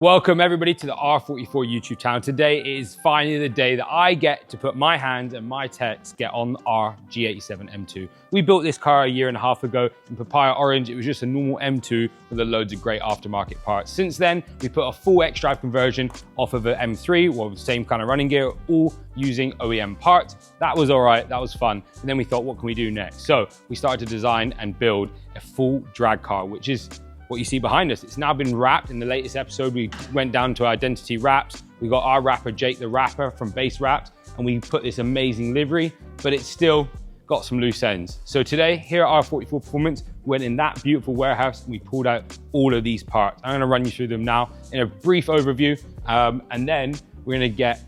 Welcome everybody to the R44 YouTube channel. Today is finally the day that I get to put my hands and my techs get on our G87 M2. We built this car a year and a half ago in papaya orange. It was just a normal M2 with loads of great aftermarket parts. Since then, we put a full xDrive conversion off of an M3, well, the same kind of running gear, all using OEM parts. That was all right, that was fun. And then we thought, what can we do next? So we started to design and build a full drag car, which is what you see behind us. It's now been wrapped. In the latest episode, we went down to identity wraps. We got our wrapper, Jake the Rapper from Base Wraps, and we put this amazing livery, but it's still got some loose ends. So today, here at R44 Performance, we went in that beautiful warehouse and we pulled out all of these parts. I'm gonna run you through them now in a brief overview, and then we're gonna get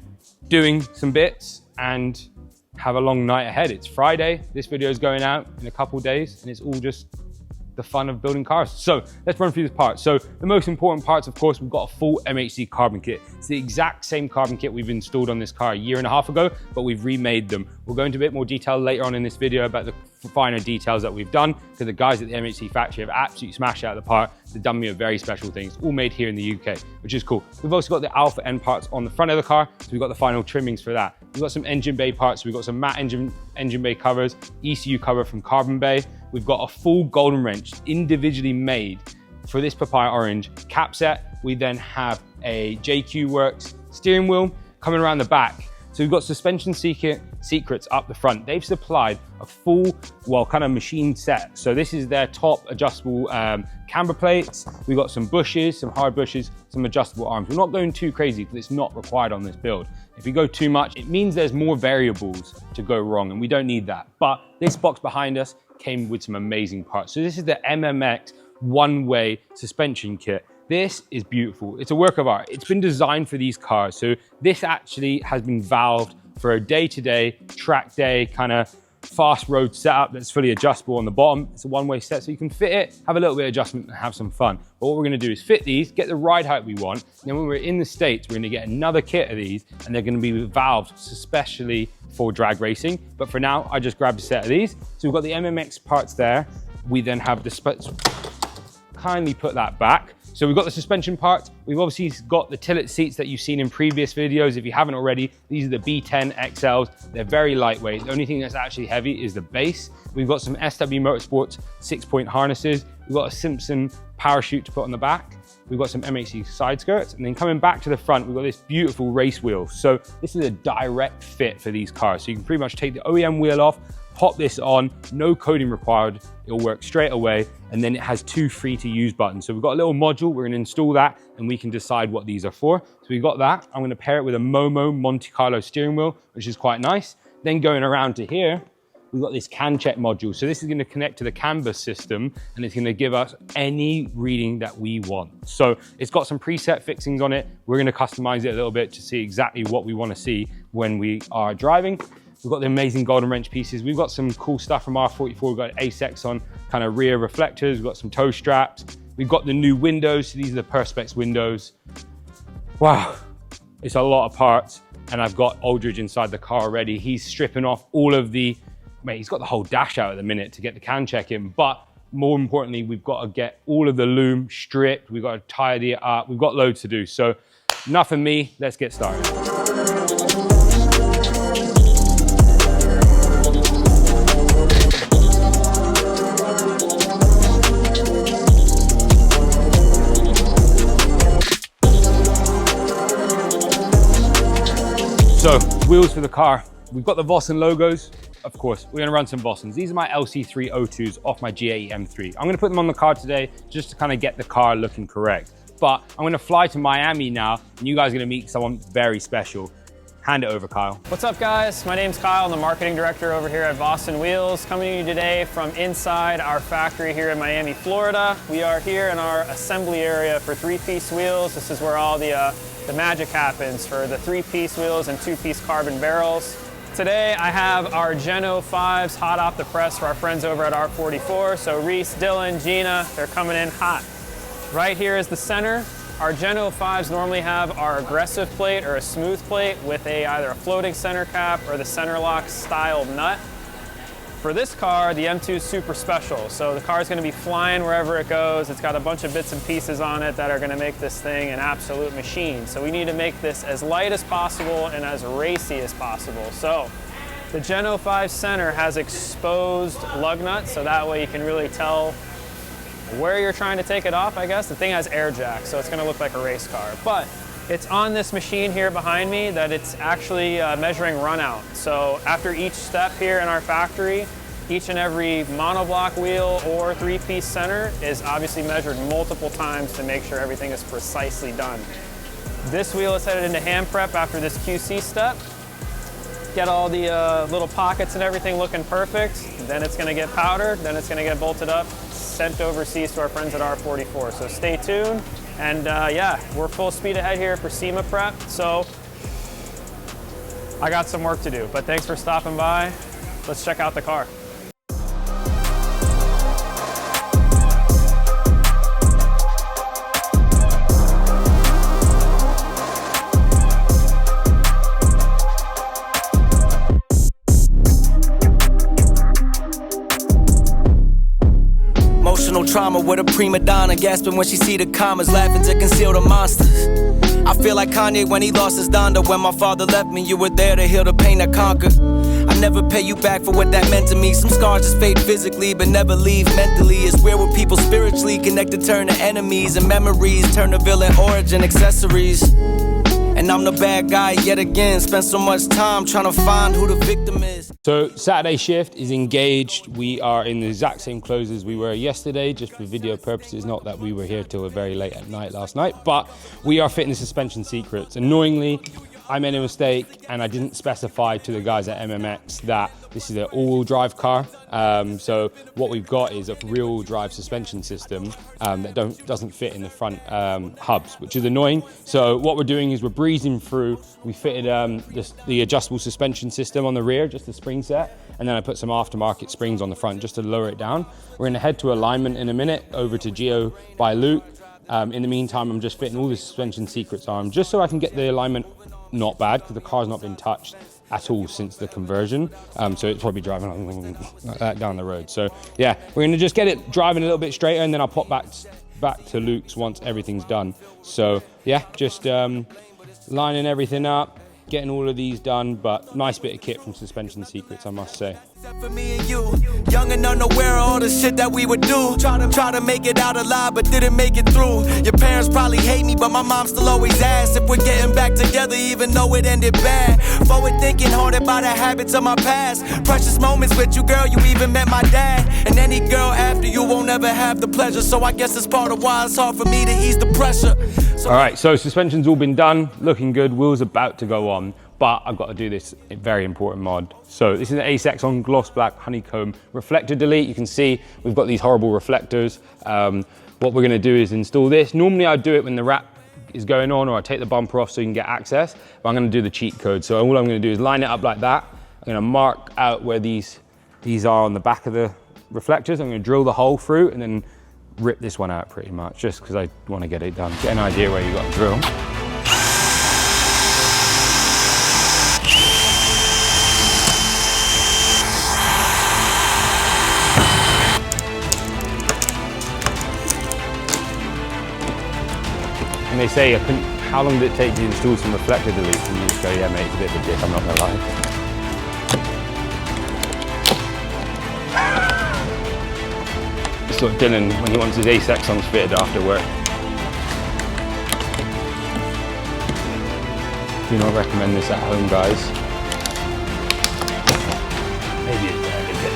doing some bits and have a long night ahead. It's Friday. This video is going out in a couple days, and it's all just the fun of building cars. So let's run through this part. So the most important parts, of course, we've got a full MHC carbon kit. It's the exact same carbon kit we've installed on this car a year and a half ago, but we've remade them. We'll go into a bit more detail later on in this video about the finer details that we've done, because the guys at the MHC factory have absolutely smashed it out of the park. They've done me a very special thing. It's all made here in the UK, which is cool. We've also got the Alpha end parts on the front of the car, so we've got the final trimmings for that. We've got some engine bay parts. We've got some matte engine bay covers, ECU cover from Carbon Bay. We've got a full golden wrench individually made for this papaya orange cap set. We then have a JQ Works steering wheel coming around the back. So we've got suspension secrets up the front. They've supplied a full, well, kind of machine set. So this is their top adjustable camber plates. We've got some bushes, some hard bushes, some adjustable arms. We're not going too crazy because it's not required on this build. If we go too much, it means there's more variables to go wrong, and we don't need that. But this box behind us came with some amazing parts. So this is the MMX one-way suspension kit. This is beautiful. It's a work of art. It's been designed for these cars. So this actually has been valved for a day-to-day, track day, kind of fast road setup that's fully adjustable on the bottom. It's a one-way set, so you can fit it, have a little bit of adjustment and have some fun. But what we're gonna do is fit these, get the ride height we want. And then when we're in the States, we're gonna get another kit of these, and they're gonna be valved especially for drag racing. But for now, I just grabbed a set of these. So we've got the MMX parts there. We then have the kindly put that back. So we've got the suspension parts. We've obviously got the tilt seats that you've seen in previous videos. If you haven't already, these are the B10 XLs. They're very lightweight. The only thing that's actually heavy is the base. We've got some SW Motorsports 6-point harnesses. We've got a Simpson parachute to put on the back. We've got some MHC side skirts. And then coming back to the front, we've got this beautiful race wheel. So this is a direct fit for these cars. So you can pretty much take the OEM wheel off, pop this on, no coding required. It'll work straight away. And then it has two free to use buttons. So we've got a little module, we're gonna install that and we can decide what these are for. So we've got that. I'm gonna pair it with a Momo Monte Carlo steering wheel, which is quite nice. Then going around to here, we've got this CAN check module. So this is gonna connect to the CAN bus system and it's gonna give us any reading that we want. So it's got some preset fixings on it. We're gonna customize it a little bit to see exactly what we wanna see when we are driving. We've got the amazing golden wrench pieces. We've got some cool stuff from R44. We've got ASEX on kind of rear reflectors. We've got some toe straps. We've got the new windows. So these are the Perspex windows. Wow, it's a lot of parts. And I've got Aldridge inside the car already. He's stripping off all of the, mate, he's got the whole dash out at the minute to get the CAN check in. But more importantly, we've got to get all of the loom stripped. We've got to tidy it up. We've got loads to do. So enough of me, let's get started. So, wheels for the car. We've got the Vossen logos. Of course, we're gonna run some Vossens. These are my LC3 O2s off my G80 M3. I'm gonna put them on the car today just to kind of get the car looking correct. But I'm gonna fly to Miami now, and you guys are gonna meet someone very special. Hand it over, Kyle. What's up, guys? My name's Kyle. I'm the marketing director over here at Vossen Wheels, coming to you today from inside our factory here in Miami, Florida. We are here in our assembly area for three-piece wheels. This is where all the magic happens for the three-piece wheels and two-piece carbon barrels. Today I have our Gen 05s hot off the press for our friends over at R44. So Reese, Dylan, Gina, they're coming in hot. Right here is the center. Our Gen 05s normally have our aggressive plate or a smooth plate with either a floating center cap or the center lock style nut. For this car, the M2 is super special. So the car is going to be flying wherever it goes. It's got a bunch of bits and pieces on it that are going to make this thing an absolute machine. So we need to make this as light as possible and as racy as possible. So the Gen 05 center has exposed lug nuts, so that way you can really tell where you're trying to take it off, I guess. The thing has air jacks, so it's going to look like a race car. But it's on this machine here behind me that it's actually measuring run out. So after each step here in our factory, each and every monoblock wheel or three-piece center is obviously measured multiple times to make sure everything is precisely done. This wheel is headed into hand prep after this QC step. Get all the little pockets and everything looking perfect. Then it's gonna get powdered, then it's gonna get bolted up, sent overseas to our friends at R44. So stay tuned. And yeah, we're full speed ahead here for SEMA prep. So I got some work to do, but thanks for stopping by. Let's check out the car. Trauma with a prima donna, gasping when she see the commas, laughing to conceal the monsters. I feel like Kanye when he lost his Donda. When my father left me, you were there to heal the pain I conquered. I never pay you back for what that meant to me. Some scars just fade physically, but never leave mentally. It's where with people spiritually connected turn to enemies, and memories turn to villain origin accessories. And I'm the bad guy yet again. Spent so much time trying to find who the victim is. So Saturday shift is engaged. We are in the exact same clothes as we were yesterday, just for video purposes. Not that we were here till very late at night last night, but we are fitting the suspension secrets. Annoyingly, I made a mistake and I didn't specify to the guys at MMX that this is an all-wheel drive car. So what we've got is a rear-wheel drive suspension system that doesn't fit in the front hubs, which is annoying. So what we're doing is we're breezing through. We fitted the adjustable suspension system on the rear, just the spring set, and then I put some aftermarket springs on the front just to lower it down. We're gonna head to alignment in a minute, over to Geo by Luke. In the meantime, I'm just fitting all the suspension secrets on, just so I can get the alignment not bad, because the car's not been touched at all since the conversion. So it's probably driving like that down the road. So yeah, we're gonna just get it driving a little bit straighter, and then I'll pop back to Luke's once everything's done. So yeah, just lining everything up, getting all of these done, but nice bit of kit from Suspension Secrets, I must say. Except for me and you, young and unaware of all the shit that we would do. Try to make it out alive, but didn't make it through. Your parents probably hate me, but my mom still always asks if we're getting back together, even though it ended bad. Forward thinking, haunted by the habits of my past. Precious moments with you, girl, you even met my dad. And any girl after you won't ever have the pleasure. So I guess it's part of why it's hard for me to ease the pressure. All right, so suspension's all been done, looking good, wheels about to go on. But I've got to do this very important mod. So this is an Ace on gloss black honeycomb reflector delete. You can see we've got these horrible reflectors. What we're gonna do is install this. Normally I'd do it when the wrap is going on, or I take the bumper off so you can get access, but I'm gonna do the cheat code. So all I'm gonna do is line it up like that. I'm gonna mark out where these are on the back of the reflectors. I'm gonna drill the hole through and then rip this one out pretty much, just because I wanna get it done. Get an idea where you got to drill. And they say, how long did it take to install some reflector deletes? And you just go, yeah mate, it's a bit of a dick, I'm not gonna lie. It's like Dylan when he wants his Ace Exons fitted after work. Do not recommend this at home, guys. Maybe it's better to get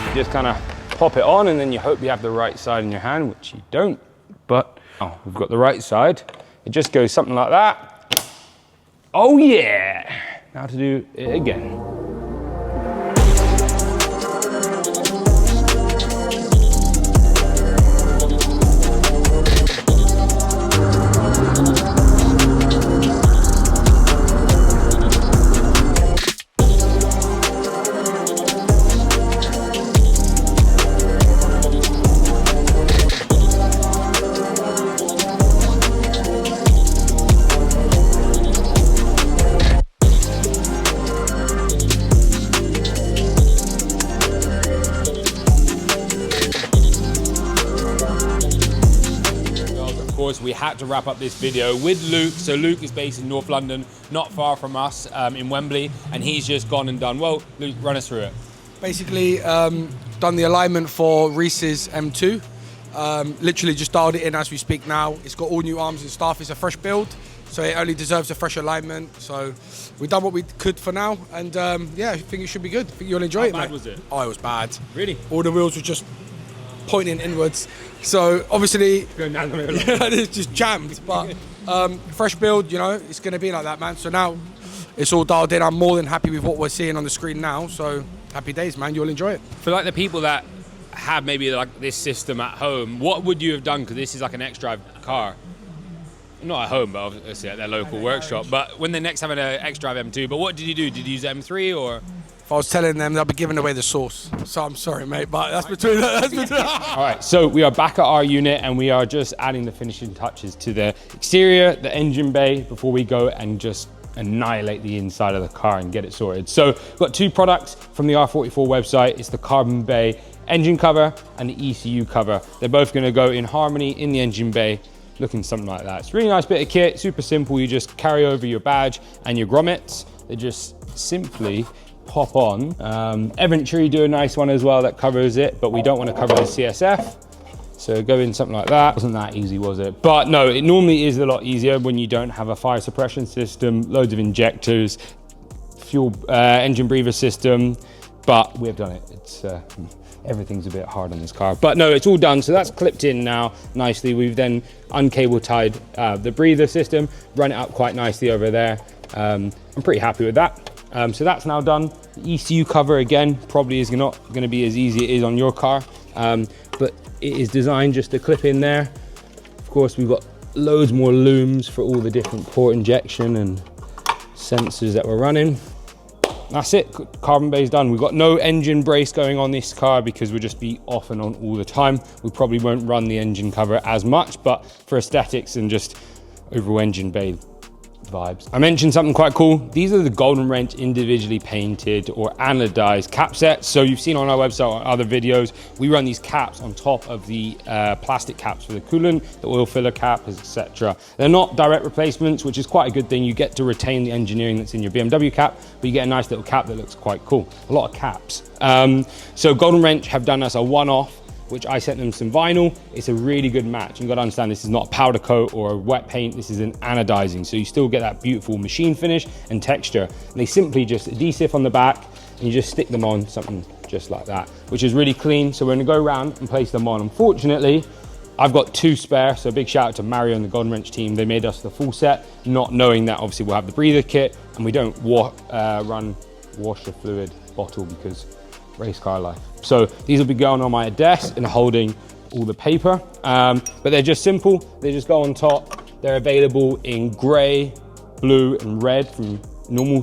it. You just kind of pop it on and then you hope you have the right side in your hand, which you don't, but oh, we've got the right side. It just goes something like that. Oh yeah! Now to do it again. we had to wrap up this video with Luke. So Luke is based in North London, not far from us in Wembley, and he's just gone and done, well, Luke, run us through it. Basically, done the alignment for Reese's M2. Literally just dialed it in as we speak now. It's got all new arms and stuff. It's a fresh build, so it only deserves a fresh alignment. So we've done what we could for now, and yeah, I think it should be good. I think you'll enjoy it, mate. How bad was it? Oh, it was bad. Really? All the wheels were just pointing inwards. So obviously, Going down the middle. yeah, it's just jammed. But fresh build, you know, it's going to be like that, man. So now it's all dialed in. I'm more than happy with what we're seeing on the screen now. So happy days, man. You'll enjoy it. For like the people that have maybe like this system at home, what would you have done? Because this is like an xDrive car. Not at home, but obviously at their local workshop. But when they next have an xDrive M2, but what did you do? Did you use M3 or? If I was telling them, they'll be giving away the sauce. So I'm sorry, mate, but that's between us. All right, so we are back at our unit and we are just adding the finishing touches to the exterior, the engine bay, before we go and just annihilate the inside of the car and get it sorted. So we've got two products from the R44 website. It's the carbon bay engine cover and the ECU cover. They're both gonna go in harmony in the engine bay, looking something like that. It's a really nice bit of kit, super simple. You just carry over your badge and your grommets. They just simply pop on. Eventually do a nice one as well that covers it, but we don't want to cover the CSF. So go in something like that. Wasn't that easy, was it? But no, it normally is a lot easier when you don't have a fire suppression system, loads of injectors, fuel engine breather system, but we've done it. It's everything's a bit hard on this car, but no, it's all done. So that's clipped in now nicely. We've then uncable tied the breather system, run it up quite nicely over there. I'm pretty happy with that. So that's now done. The ECU cover, again, probably is not going to be as easy as it is on your car, but it is designed just to clip in there. Of course, we've got loads more looms for all the different port injection and sensors that we're running. That's it, carbon bay's done. We've got no engine brace going on this car because we'll just be off and on all the time. We probably won't run the engine cover as much, but for aesthetics and just overall engine bay vibes. I mentioned something quite cool. These are the Golden Wrench individually painted or anodized cap sets. So you've seen on our website or other videos, we run these caps on top of the plastic caps for the coolant, the oil filler cap, etc. They're not direct replacements, which is quite a good thing. You get to retain the engineering that's in your BMW cap, but you get a nice little cap that looks quite cool. A lot of caps. So Golden Wrench have done us a one-off, which I sent them some vinyl. It's a really good match. You've got to understand this is not a powder coat or a wet paint, this is an anodizing. So you still get that beautiful machine finish and texture. And they simply just adhesive on the back and you just stick them on something just like that, which is really clean. So we're gonna go around and place them on. Unfortunately, I've got two spare, so a big shout out to Mario and the Golden Wrench team. They made us the full set, not knowing that obviously we'll have the breather kit and we don't run washer fluid bottle because race car life. So these will be going on my desk and holding all the paper, but they're just simple. They just go on top. They're available in gray, blue and red from normal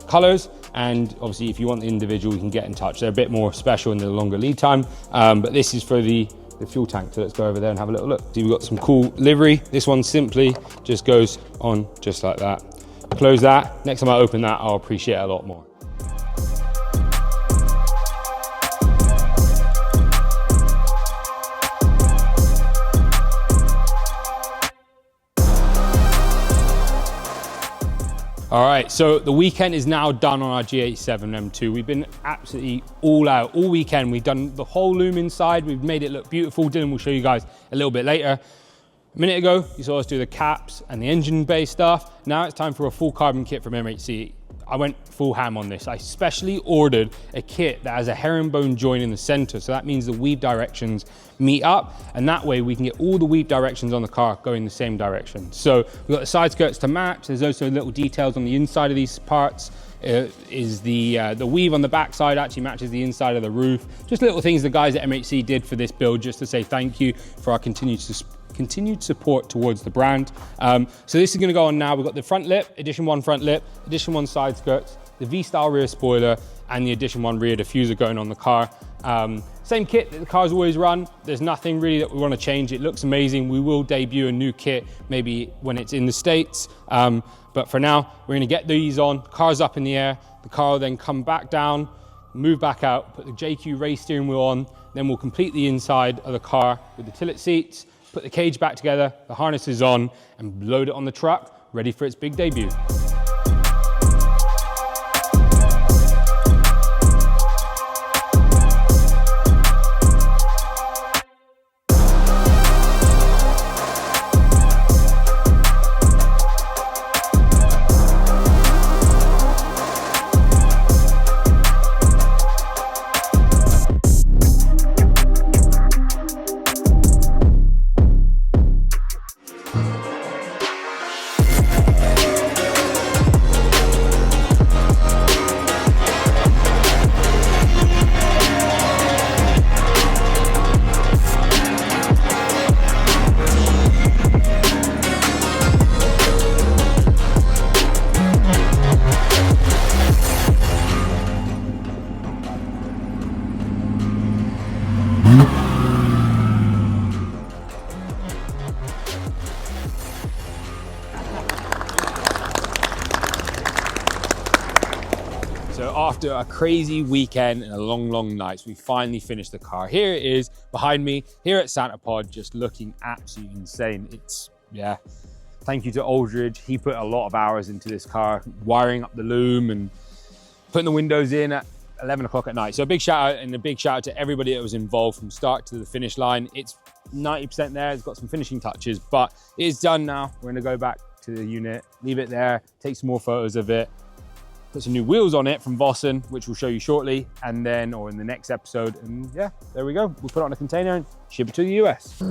colors. And obviously if you want the individual, you can get in touch. They're a bit more special in the longer lead time, but this is for the fuel tank. So let's go over there and have a little look. See, we've got some cool livery. This one simply just goes on just like that. Close that. Next time I open that, I'll appreciate it a lot more. All right, so the weekend is now done on our G87 M2. We've been absolutely all out all weekend. We've done the whole loom inside. We've made it look beautiful. Dylan will show you guys a little bit later. A minute ago, you saw us do the caps and the engine bay stuff. Now it's time for a full carbon kit from MHC. I went full ham on this. I specially ordered a kit that has a herringbone joint in the center. So that means the weave directions meet up. And that way we can get all the weave directions on the car going the same direction. So we've got the side skirts to match. There's also little details on the inside of these parts. Is the weave on the back side actually matches the inside of the roof. Just little things the guys at MHC did for this build, just to say thank you for our continued support towards the brand. So this is going to go on now. We've got the front lip, Edition 1 front lip, Edition 1 side skirts, the V-style rear spoiler, and the Edition 1 rear diffuser going on the car. Same kit that the car's always run. There's nothing really that we want to change. It looks amazing. We will debut a new kit maybe when it's in the States. But for now, we're going to get these on. Car's up in the air. The car will then come back down, move back out, put the JQ race steering wheel on. Then we'll complete the inside of the car with the tilt seats. put the cage back together, the harness is on, and load it on the truck, ready for its big debut. So after a crazy weekend and a long night, we finally finished the car. Here it is behind me, here at Santa Pod, just looking absolutely insane. Yeah, thank you to Aldridge. He put a lot of hours into this car, wiring up the loom and putting the windows in at 11 o'clock at night. So a big shout out, and a big shout out to everybody that was involved from start to the finish line. It's 90% there, it's got some finishing touches, but it is done now. We're gonna go back to the unit, leave it there, take some more photos of it, put some new wheels on it from Vossen, which we'll show you shortly, and then, or in the next episode, and yeah, there we go. We'll put it on a container and ship it to the US.